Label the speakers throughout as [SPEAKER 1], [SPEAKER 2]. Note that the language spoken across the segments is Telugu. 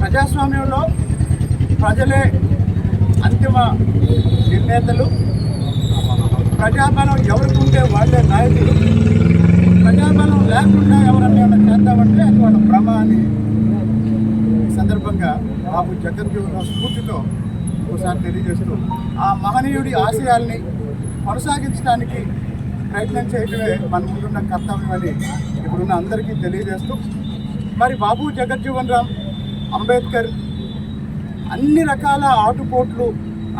[SPEAKER 1] ప్రజాస్వామ్యంలో ప్రజలే అంతిమ నిర్ణేతలు. ప్రజాబలం ఎవరికి ఉంటే వాళ్ళే నాయకులు. ప్రజాబలం లేకుండా ఎవరన్నా చేద్దామంటే అది వాళ్ళ భ్రమ అని ఈ సందర్భంగా బాబు జగజ్జీవన్ స్ఫూర్తితో ఒకసారి తెలియజేస్తూ ఆ మహనీయుడి ఆశయాల్ని కొనసాగించడానికి ప్రయత్నం చేయడమే మన ముందున్న కర్తవ్యం అని ఇప్పుడున్న అందరికీ తెలియజేస్తూ, మరి బాబు జగజ్జీవన్ రామ్ అంబేద్కర్ అన్ని రకాల ఆటుపోట్లు,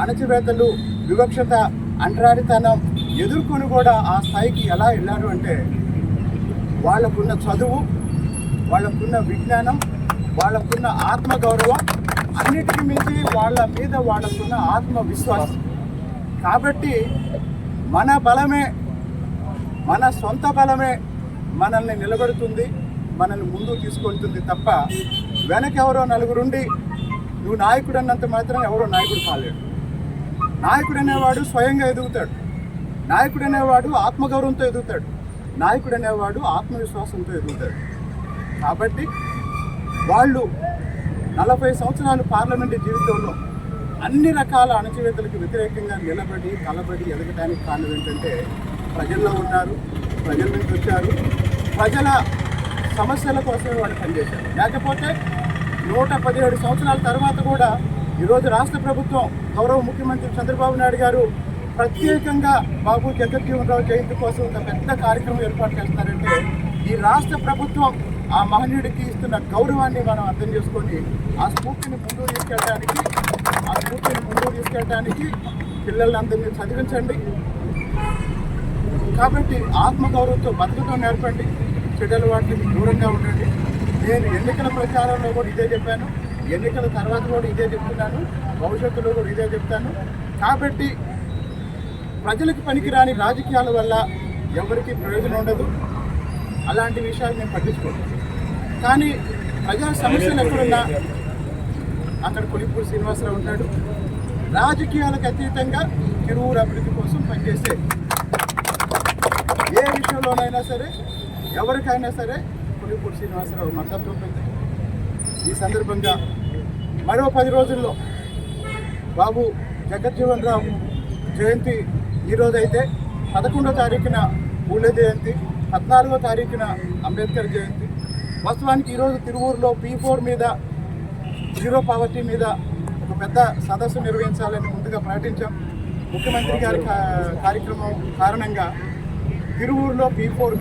[SPEAKER 1] అణచివేతలు, వివక్షత, అంటరానితనం ఎదుర్కొని కూడా ఆ స్థాయికి ఎలా వెళ్ళారు అంటే వాళ్ళకున్న చదువు, వాళ్ళకున్న విజ్ఞానం, వాళ్ళకున్న ఆత్మగౌరవం, అన్నిటికీ మించి వాళ్ళ మీద వాళ్ళకున్న ఆత్మవిశ్వాసం. కాబట్టి మన బలమే, మన సొంత బలమే మనల్ని నిలబెడుతుంది, మనల్ని ముందుకు తీసుకెళ్తుంది తప్ప వెనకెవరో నలుగురుండి నువ్వు నాయకుడు అన్నంత మాత్రం ఎవరో నాయకుడు కాలేడు. నాయకుడు అనేవాడు స్వయంగా ఎదుగుతాడు. నాయకుడు అనేవాడు ఆత్మగౌరవంతో ఎదుగుతాడు. నాయకుడు అనేవాడు ఆత్మవిశ్వాసంతో ఎదుగుతాడు. కాబట్టి వాళ్ళు 40 సంవత్సరాలు పార్లమెంటు జీవితంలో అన్ని రకాల అణచివేతలకు వ్యతిరేకంగా నిలబడి కలబడి ఎదగడానికి కారణం ఏంటంటే ప్రజల్లో ఉన్నారు, ప్రజల నుంచి వచ్చారు, ప్రజల సమస్యల కోసమే వాళ్ళు పనిచేశారు. లేకపోతే 117 సంవత్సరాల తర్వాత కూడా ఈరోజు రాష్ట్ర ప్రభుత్వం గౌరవ ముఖ్యమంత్రి చంద్రబాబు నాయుడు గారు ప్రత్యేకంగా బాబు జగజ్జీవన్ రామ్ జయంతి కోసం ఒక పెద్ద కార్యక్రమం ఏర్పాటు చేస్తారంటే ఈ రాష్ట్ర ప్రభుత్వం ఆ మహనీయుడికి ఇస్తున్న గౌరవాన్ని మనం అర్థం చేసుకొని ఆ స్ఫూర్తిని ముందుకు తీసుకెళ్ళడానికి పిల్లలందరినీ చదివించండి. కాబట్టి ఆత్మగౌరవంతో బతకడం నేర్పండి, చెడ్డల వాటికి దూరంగా ఉండండి. నేను ఎన్నికల ప్రచారంలో కూడా ఇదే చెప్పాను, ఎన్నికల తర్వాత కూడా ఇదే చెప్తున్నాను, భవిష్యత్తులో కూడా ఇదే చెప్తాను. కాబట్టి ప్రజలకు పనికిరాని రాజకీయాల వల్ల ఎవరికి ప్రయోజనం ఉండదు. అలాంటి విషయాలు నేను పట్టించుకోను. కానీ ప్రజా సమస్యలు ఎక్కడున్నా అక్కడ కొలిపూడి శ్రీనివాసరావు ఉంటాడు. రాజకీయాలకు అతీతంగా తిరువురు అభివృద్ధి కోసం పనిచేసే ఏ విషయంలోనైనా సరే ఎవరికైనా సరే కొలిపూడి శ్రీనివాసరావు మద్దతు ఉంటుంది. ఈ సందర్భంగా మరో 10 రోజుల్లో బాబు జగజ్జీవన్ రామ్ జయంతి ఈరోజైతే 11వ తారీఖున పూలే జయంతి, 14వ తారీఖున అంబేద్కర్ జయంతి. వాస్తవానికి ఈరోజు తిరువూరులో P4 మీద, జీరో పావర్టీ మీద ఒక పెద్ద సదస్సు నిర్వహించాలని ముందుగా ప్రకటించాం. ముఖ్యమంత్రి గారి కార్యక్రమం కారణంగా తిరువూరులో P4